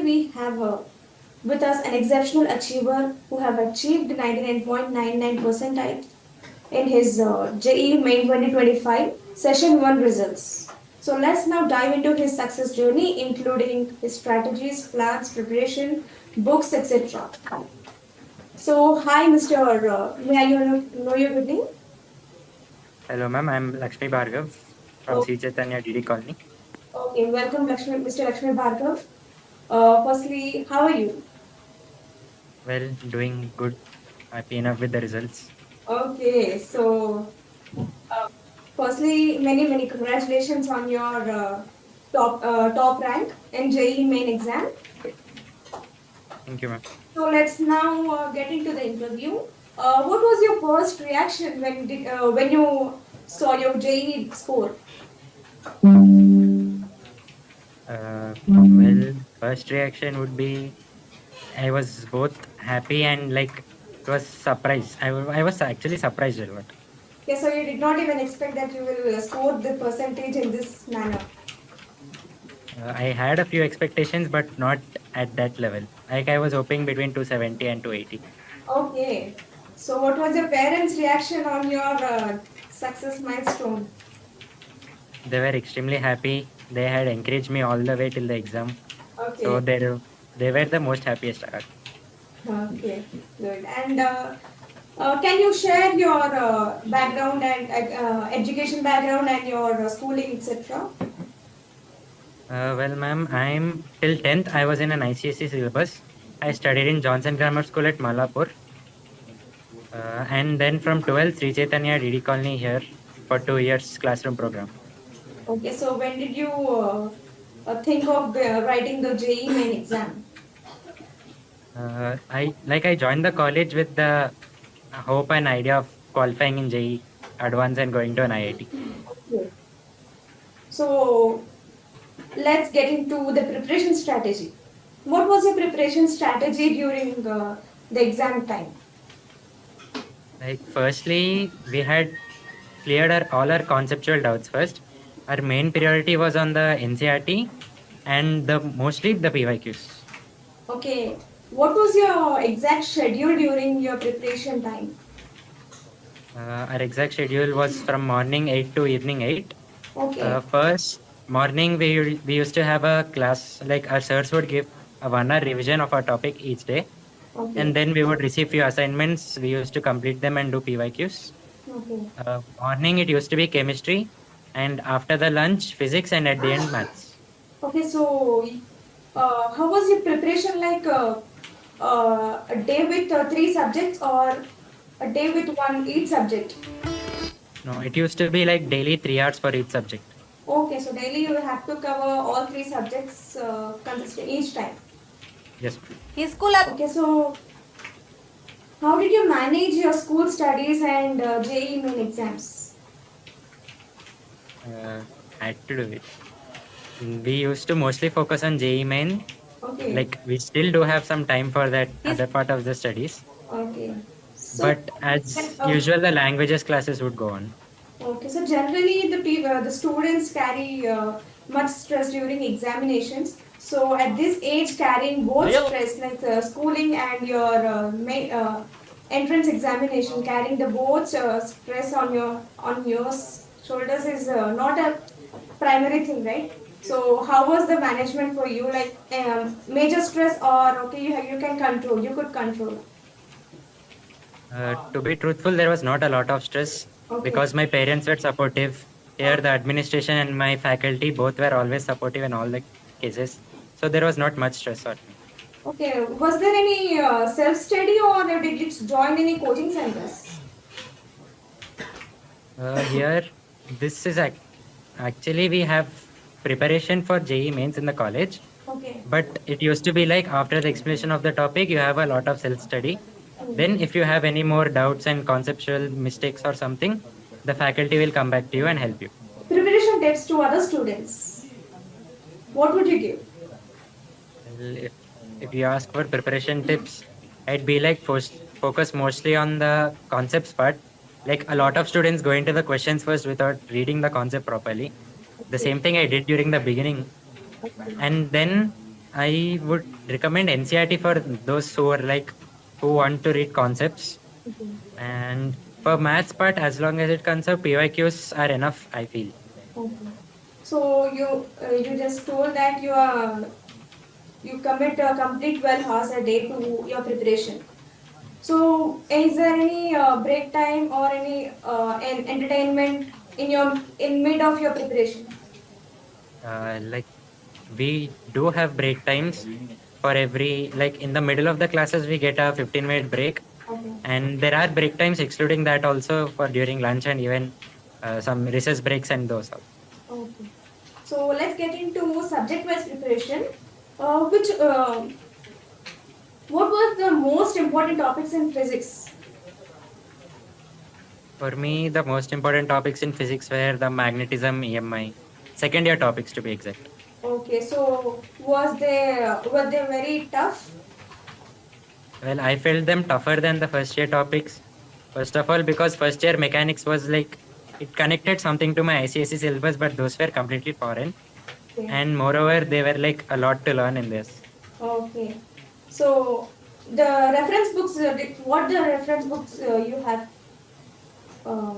we have with us an exceptional achiever who have achieved 99.99 percentile in his JEE Main 2025 Session 1 results. So let's now dive into his success journey, including his strategies, plans, preparation, books, etc. So, hi, Mr. May I know your good name? Hello, ma'am. I'm Lakshmi Bhargav from Oh, C. Chaitanya DD Colony. okay, welcome, Mr. Lakshmi Bhargav. Firstly, how are you? Well, doing good. Happy enough with the results. Okay, so uh, firstly, many congratulations on your top rank in JEE Main exam. Thank you, ma'am. So let's now get into the interview. What was your first reaction when you saw your JEE score? Well, first reaction would be I was both happy and like it was surprised. I was actually surprised a lot. Okay, so you did not even expect that you will score the percentage in this manner. I had a few expectations, but not at that level. Like I was hoping between 270 and 280. Okay. So what was your parents' reaction on your success milestone? They were extremely happy. They had encouraged me all the way till the exam. So Okay. they were the most happiest. Okay. Good. And can you share your background and education background and your schooling, etc.? Well, ma'am, I'm till 10th. I was in an ICSE syllabus. I studied in Johnson Grammar School at Malapur. And then from 12th, Sri Chaitanya DD Colony here for 2 years classroom program. Okay. So when did you think of writing the JEE main exam? I joined the college with the hope and idea of qualifying in JEE Advance and going to an IIT. Okay. So let's get into the preparation strategy. What was your preparation strategy during the exam time? Like, firstly, we had cleared all our conceptual doubts first. Our main priority was on the NCRT and the mostly the PYQs. Okay, what was your exact schedule during your preparation time? Our exact schedule was from morning 8 to evening 8. Okay, First morning, we used to have a class, like our sirs would give a 1 hour revision of our topic each day. okay, And then we would receive few assignments. We used to complete them and do PYQs. okay. Morning, it used to be chemistry. And after the lunch, physics. And at the end, maths. Okay, so how was your preparation like a day with three subjects or a day with one each subject? No, it used to be like daily 3 hours for each subject. Okay, so daily you have to cover all three subjects consistent each time. Yes. His school. Okay, so how did you manage your school studies and JEE main exams? Uh, had to do it. We used to mostly focus on JEE Main. Okay. Like, we still do have some time for that other part of the studies. Okay. So, But as usual, the languages classes would go on. okay. So generally, the students carry much stress during examinations. So at this age, carrying both stress like schooling and your entrance examination, carrying the both stress on your shoulders is not a primary thing, right? So how was the management for you? Like major stress or okay, you can control, you could control. To be truthful, there was not a lot of stress Okay. because my parents were supportive. Here, the administration and my faculty both were always supportive in all the cases. So there was not much stress on me. Okay, was there any self-study or did you join any coaching centers? Here, this is actually we have preparation for JEE mains in the college, Okay. but it used to be like after the explanation of the topic, you have a lot of self study. Then, if you have any more doubts and conceptual mistakes or something, the faculty will come back to you and help you. Preparation tips to other students. What would you give? Well, if you ask for preparation tips, I'd be like focus mostly on the concepts part. Like a lot of students go into the questions first without reading the concept properly. The Okay. same thing I did during the beginning. And then I would recommend NCERT for those who are like who want to read concepts. Okay. And for maths part, as long as it comes up, PYQs are enough, I feel. Okay. So you just told that you commit complete 12 hours a day to your preparation. So is there any break time or any entertainment in mid of your preparation? Like we do have break times for every, like in the middle of the classes, we get a 15-minute break. Okay. And there are break times excluding that also for during lunch and even some recess breaks and those all. Okay. So let's get into subject-wise preparation. Which What was the most important topics in physics? For me, the most important topics in physics were the magnetism, EMI, second year topics to be exact. Okay, so were they very tough? Well, I felt them tougher than the first year topics. First of all, because first year mechanics was like it connected something to my ICSE syllabus, but those were completely foreign. Okay. And moreover, they were like a lot to learn in this. Okay. So the reference books, what the reference books you have? Uh,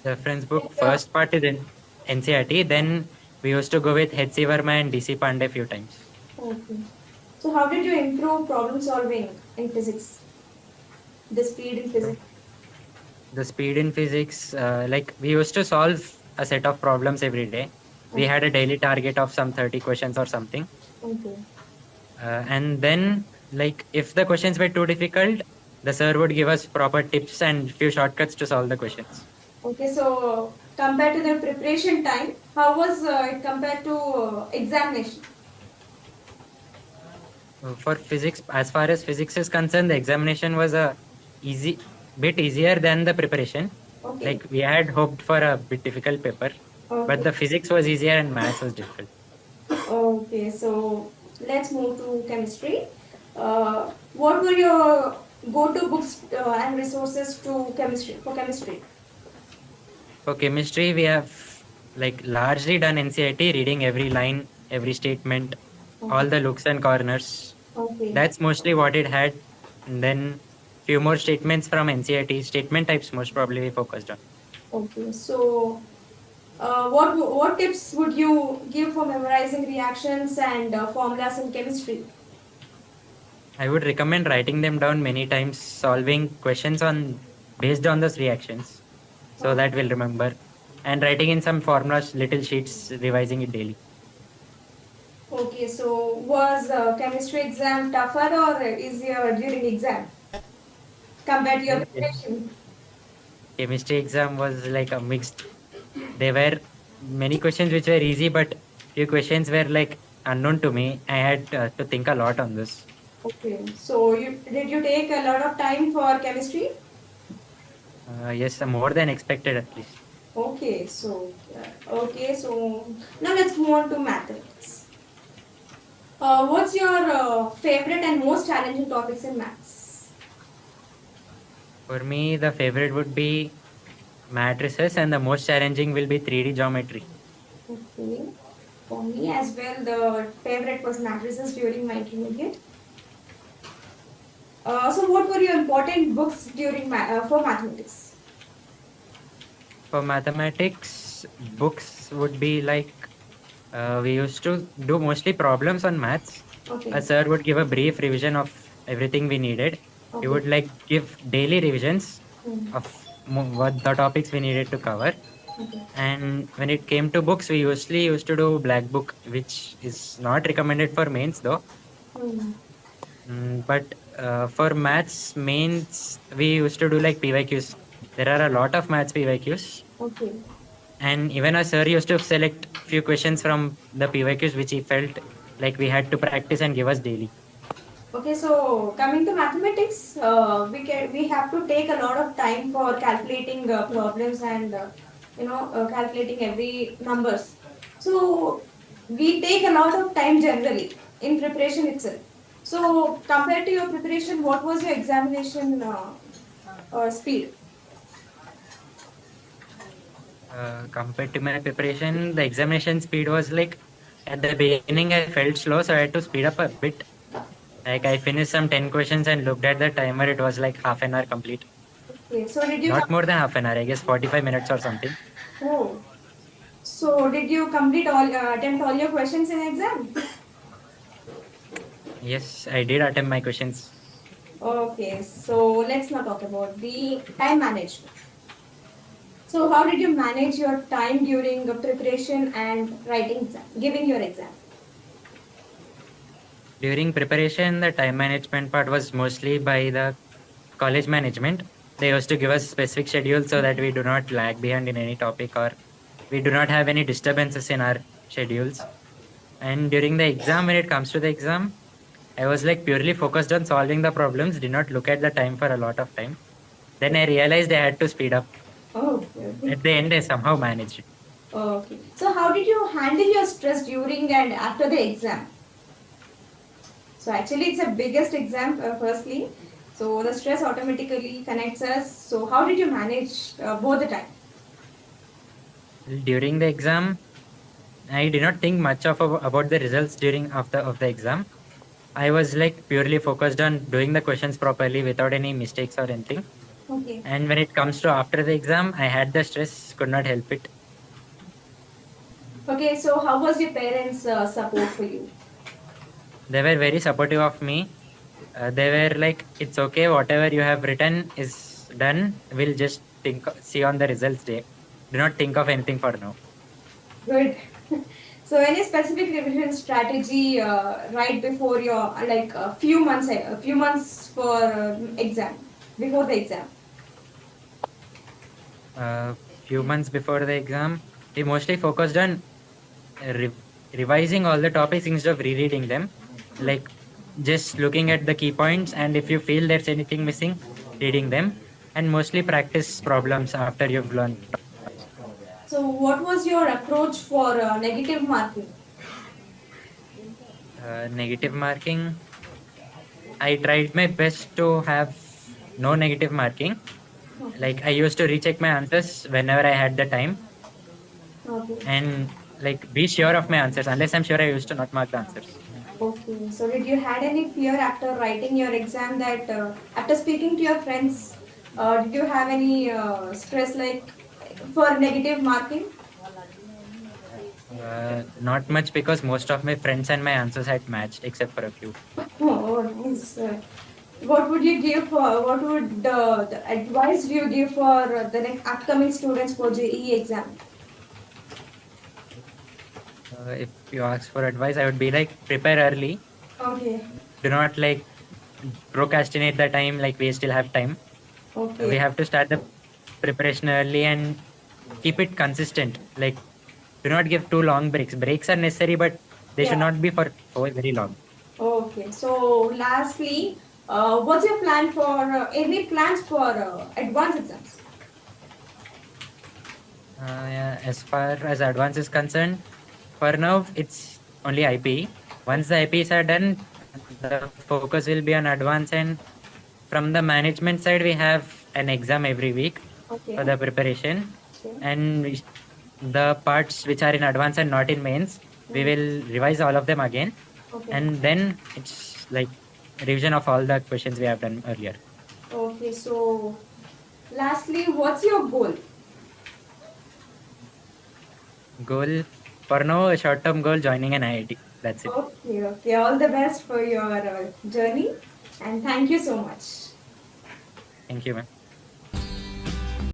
Reference book, uh, first part is in NCERT, then we used to go with H.C. Verma and DC Pandey a few times. okay. So how did you improve problem solving in physics? The speed in physics. The speed in physics, like we used to solve a set of problems every day. We Okay. had a daily target of some 30 questions or something. Okay. And then, like, if the questions were too difficult, the sir would give us proper tips and few shortcuts to solve the questions. Okay. So compared to the preparation time, how was it compared to examination? For physics, as far as physics is concerned, the examination was a bit easier than the preparation. Okay. Like we had hoped for a bit difficult paper, but Okay. the physics was easier and maths was difficult. Okay, so let's move to chemistry. What were your go-to books and resources to chemistry for chemistry? For chemistry, we have like largely done NCERT, reading every line, every statement, Okay. all the looks and corners. Okay. That's mostly what it had. And then few more statements from NCERT, statement types most probably we focused on. Okay. So, what tips would you give for memorizing reactions and formulas in chemistry? I would recommend writing them down many times, solving questions on based on those reactions, so Uh, that we'll remember, and writing in some formulas, little sheets, revising it daily. okay. So, was chemistry exam tougher or easier during exam compared to your Well, preparation? chemistry exam was like a mixed. There were many questions which were easy, but few questions were like unknown to me. I had to think a lot on this. Okay, so you take a lot of time for chemistry? Yes, more than expected at least. Okay, so now let's move on to mathematics. What's your favorite and most challenging topics in maths? For me, the favorite would be matrices, and the most challenging will be 3D geometry. Okay, for me as well, the favorite was matrices during my intermediate. So what were your important books for mathematics? For mathematics, books would be like we used to do mostly problems on maths. A Okay, sir would give a brief revision of everything we needed. He okay, would like give daily revisions hmm, of what the topics we needed to cover. okay, And when it came to books, we usually used to do black book, which is not recommended for mains though. hmm, But for maths mains, we used to do like PYQs. There are a lot of maths PYQs. okay. And even our sir used to select few questions from the PYQs which he felt like we had to practice and give us daily. Okay, so coming to mathematics, we have to take a lot of time for calculating problems and calculating every numbers. So we take a lot of time generally in preparation itself. So compared to your preparation, what was your examination speed? Compared to my preparation, the examination speed was like At the beginning, I felt slow, so I had to speed up a bit. Like I finished some 10 questions and looked at the timer. It was like half an hour complete. Okay, so did you Not more than half an hour, I guess 45 minutes or something. oh, so did you complete all attempt all your questions in exam? Yes, I did attempt my questions. Okay, so let's not talk about the time management. So how did you manage your time during the preparation and writing exam, giving your exam? During preparation, the time management part was mostly by the college management. They used to give us specific schedules so that we do not lag behind in any topic or we do not have any disturbances in our schedules. And during the exam, when it comes to the exam, I was like purely focused on solving the problems, did not look at the time for a lot of time. Then I realized I had to speed up. Oh, okay. At the end, I somehow managed it. Okay. So how did you handle your stress during and after the exam? So actually it's a biggest exam firstly. So the stress automatically connects us. So how did you manage both the time? During the exam, I did not think much about the results during after of the exam. I was like purely focused on doing the questions properly without any mistakes or anything. Okay. And when it comes to after the exam, I had the stress, could not help it. Okay, so how was your parents' support for you? They were very supportive of me. They were like, "It's okay, whatever you have written is done. We'll just see on the results day. Do not think of anything for now." Good. So any specific revision strategy right before your like a few months for exam before the exam? Few months before the exam, we mostly focused on revising all the topics instead of rereading them. Like just looking at the key points, and if you feel there's anything missing, reading them, and mostly practice problems after you've learned. So what was your approach for negative marking? Negative marking, I tried my best to have no negative marking. Okay. Like I used to recheck my answers whenever I had the time Okay. and like be sure of my answers. Unless I'm sure, I used to not mark the answers. Okay. So did you had any fear after writing your exam that after speaking to your friends, did you have any stress like for negative marking? Not much because most of my friends and my answers had matched except for a few. Oh, nice. What would you give for what would the advice do you give for the next upcoming students for JEE exam? If you ask for advice, I would be like prepare early. Okay. Do not like procrastinate the time like we still have time. We Okay. have to start the preparation early and keep it consistent. Like do not give too long breaks. Breaks are necessary, but they should Yeah. not be for very long. Okay. So lastly, what's your plan for any plans for advanced exams? Yeah, as far as advance is concerned, for now it's only IPE. Once the IPs are done, the focus will be on advance. And from the management side, we have an exam every week Okay. for the preparation. Okay. And the parts which are in advance and not in mains, we Mm. will revise all of them again. Okay. And then it's like revision of all the questions we have done earlier. Okay. So lastly, what's your goal? Goal for now, a short term goal joining an IIT. That's it. Okay. Okay. All the best for your journey, and thank you so much. Thank you, ma'am.